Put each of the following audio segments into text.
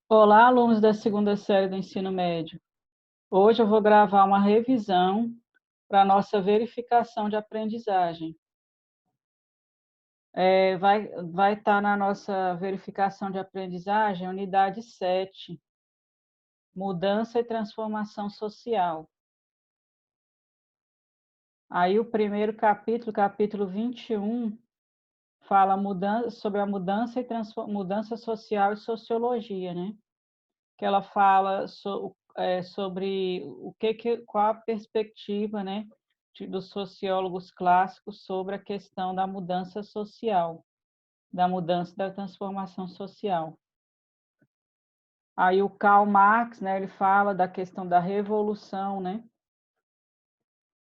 Olá, alunos da segunda série do ensino médio. Hoje eu vou gravar uma revisão para a nossa verificação de aprendizagem. Vai estar na nossa verificação de aprendizagem, unidade 7, mudança e transformação social. Aí o primeiro capítulo, capítulo 21, fala sobre a mudança e mudança social e sociologia, né? Que ela fala sobre qual a perspectiva, né, dos sociólogos clássicos sobre a questão da mudança social, da mudança da transformação social. Aí o Karl Marx, né, ele fala da questão da revolução, né,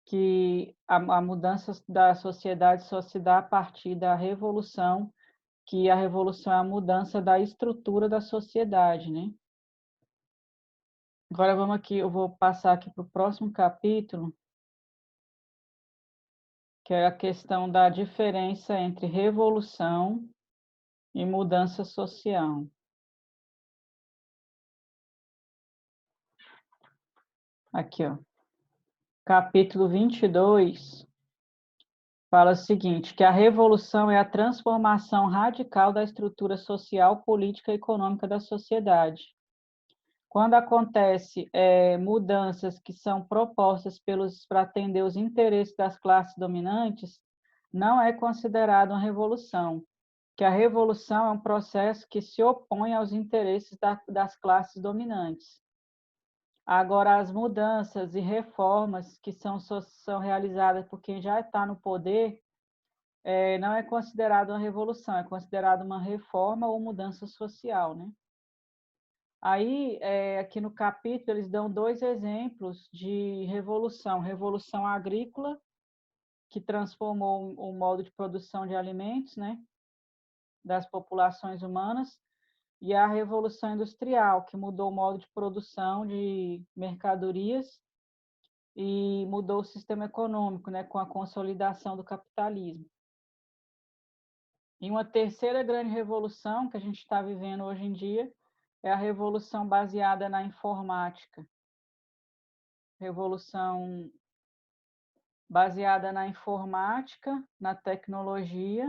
que a mudança da sociedade só se dá a partir da revolução, que a revolução é a mudança da estrutura da sociedade, né? Agora vamos aqui, eu vou passar aqui para o próximo capítulo, que é a questão da diferença entre revolução e mudança social. Aqui, ó. Capítulo 22 fala o seguinte, que a revolução é a transformação radical da estrutura social, política e econômica da sociedade. Quando acontece mudanças que são propostas para atender os interesses das classes dominantes, não é considerado uma revolução, que a revolução é um processo que se opõe aos interesses das classes dominantes. Agora, as mudanças e reformas que são realizadas por quem já está no poder, não é considerado uma revolução, é considerado uma reforma ou mudança social, né? Aí, aqui no capítulo, eles dão dois exemplos de revolução. Revolução agrícola, que transformou o modo de produção de alimentos, né, das populações humanas, e a Revolução Industrial, que mudou o modo de produção de mercadorias e mudou o sistema econômico, né, com a consolidação do capitalismo. E uma terceira grande revolução que a gente está vivendo hoje em dia é a revolução baseada na informática. Revolução baseada na informática, na tecnologia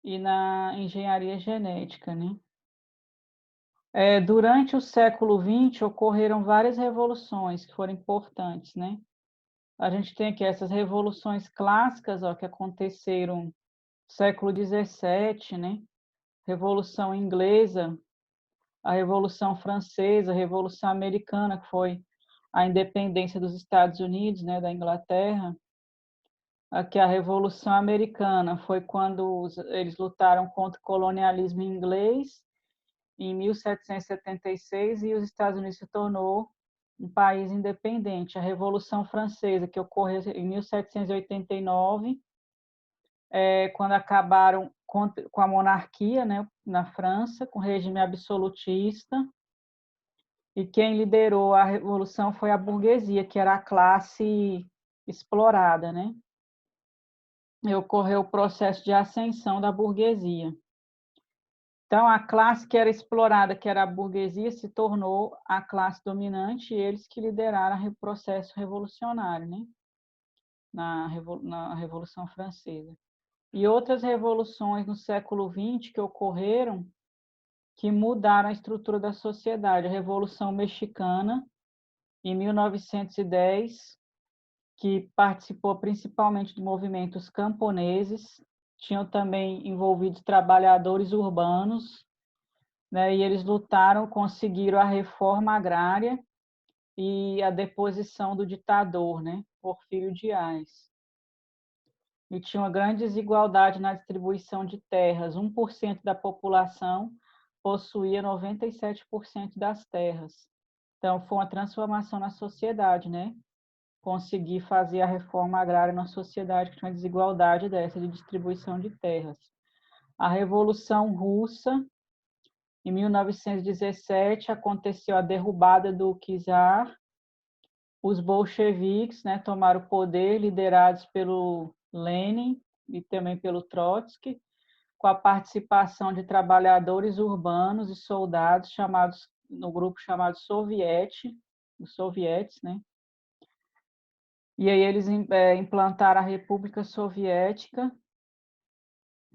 e na engenharia genética, né? Durante o século XX, ocorreram várias revoluções que foram importantes, né? A gente tem aqui essas revoluções clássicas, ó, que aconteceram no século XVII, né? Revolução Inglesa, a Revolução Francesa, a Revolução Americana, que foi a independência dos Estados Unidos, né, da Inglaterra. Aqui a Revolução Americana foi quando eles lutaram contra o colonialismo inglês em 1776 e os Estados Unidos se tornou um país independente. A Revolução Francesa, que ocorreu em 1789, quando acabaram com a monarquia, né, na França, com o regime absolutista, e quem liderou a revolução foi a burguesia, que era a classe explorada, né? E ocorreu o processo de ascensão da burguesia. Então, a classe que era explorada, que era a burguesia, se tornou a classe dominante e eles que lideraram o processo revolucionário, né? Na Revolução Francesa. E outras revoluções no século XX que ocorreram, que mudaram a estrutura da sociedade. A Revolução Mexicana, em 1910, que participou principalmente de movimentos camponeses, tinham também envolvidos trabalhadores urbanos, né, e eles lutaram, conseguiram a reforma agrária e a deposição do ditador, né, Porfírio Dias. E tinha uma grande desigualdade na distribuição de terras. 1% da população possuía 97% das terras. Então, foi uma transformação na sociedade, né? Conseguir fazer a reforma agrária na sociedade que tinha uma desigualdade dessa de distribuição de terras. A Revolução Russa, em 1917, aconteceu a derrubada do czar. Os bolcheviques, né, tomaram o poder, liderados pelo Lenin e também pelo Trotsky. com a participação de trabalhadores urbanos e soldados chamados, no grupo chamado Soviete, os sovietes, né? E aí eles implantaram a República Soviética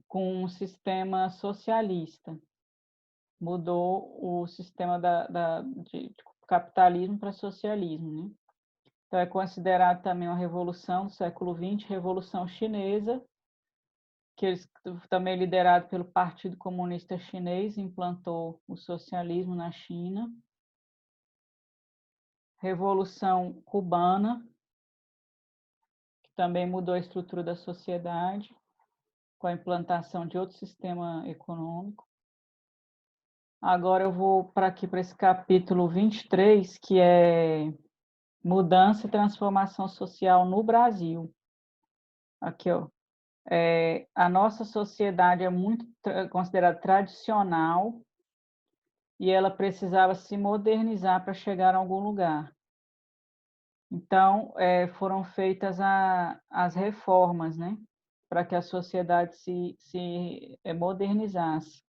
com um sistema socialista. Mudou o sistema de capitalismo para socialismo, né? Então, é considerado também uma revolução do século XX, Revolução Chinesa, que eles, também liderado pelo Partido Comunista Chinês, implantou o socialismo na China. Revolução Cubana, que também mudou a estrutura da sociedade, com a implantação de outro sistema econômico. Agora eu vou para aqui, para esse capítulo 23, que é Mudança e Transformação Social no Brasil. Aqui, ó. A nossa sociedade é muito considerada tradicional e ela precisava se modernizar para chegar a algum lugar. Então, foram feitas as reformas, né, para que a sociedade se modernizasse.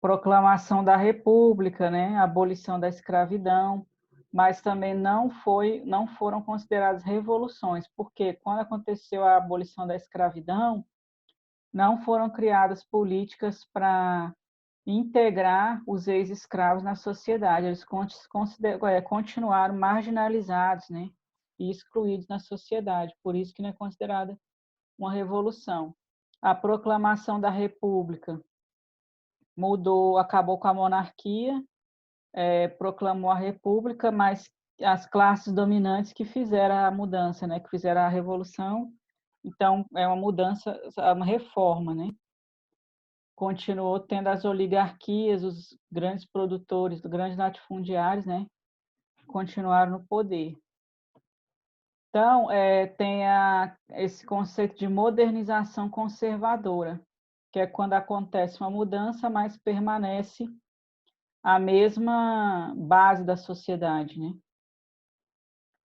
Proclamação da República, né, abolição da escravidão, mas também não foram consideradas revoluções, porque quando aconteceu a abolição da escravidão, não foram criadas políticas para integrar os ex-escravos na sociedade, eles continuaram marginalizados, né, e excluídos na sociedade, por isso que não é considerada uma revolução. A proclamação da República acabou com a monarquia, proclamou a República, mas as classes dominantes que fizeram a mudança, né, que fizeram a revolução, então é uma mudança, uma reforma, né? Continuou tendo as oligarquias, os grandes produtores, os grandes latifundiários, né, continuaram no poder. Então, tem esse conceito de modernização conservadora, que é quando acontece uma mudança, mas permanece a mesma base da sociedade, né?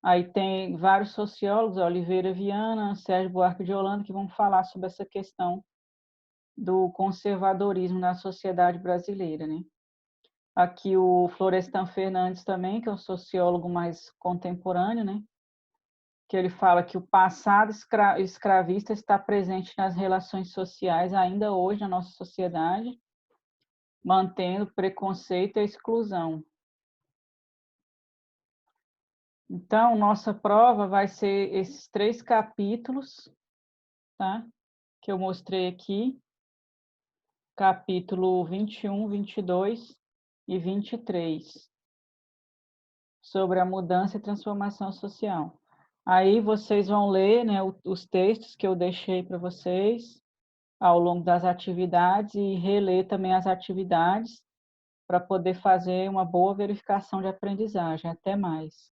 Aí tem vários sociólogos, Oliveira Viana, Sérgio Buarque de Holanda, que vão falar sobre essa questão do conservadorismo na sociedade brasileira, né? Aqui o Florestan Fernandes também, que é um sociólogo mais contemporâneo, né? Que ele fala que o passado escravista está presente nas relações sociais ainda hoje na nossa sociedade, mantendo preconceito e exclusão. Então, nossa prova vai ser esses 3 capítulos, tá? Que eu mostrei aqui, capítulo 21, 22 e 23, sobre a mudança e transformação social. Aí vocês vão ler, né, os textos que eu deixei para vocês ao longo das atividades e reler também as atividades para poder fazer uma boa verificação de aprendizagem. Até mais.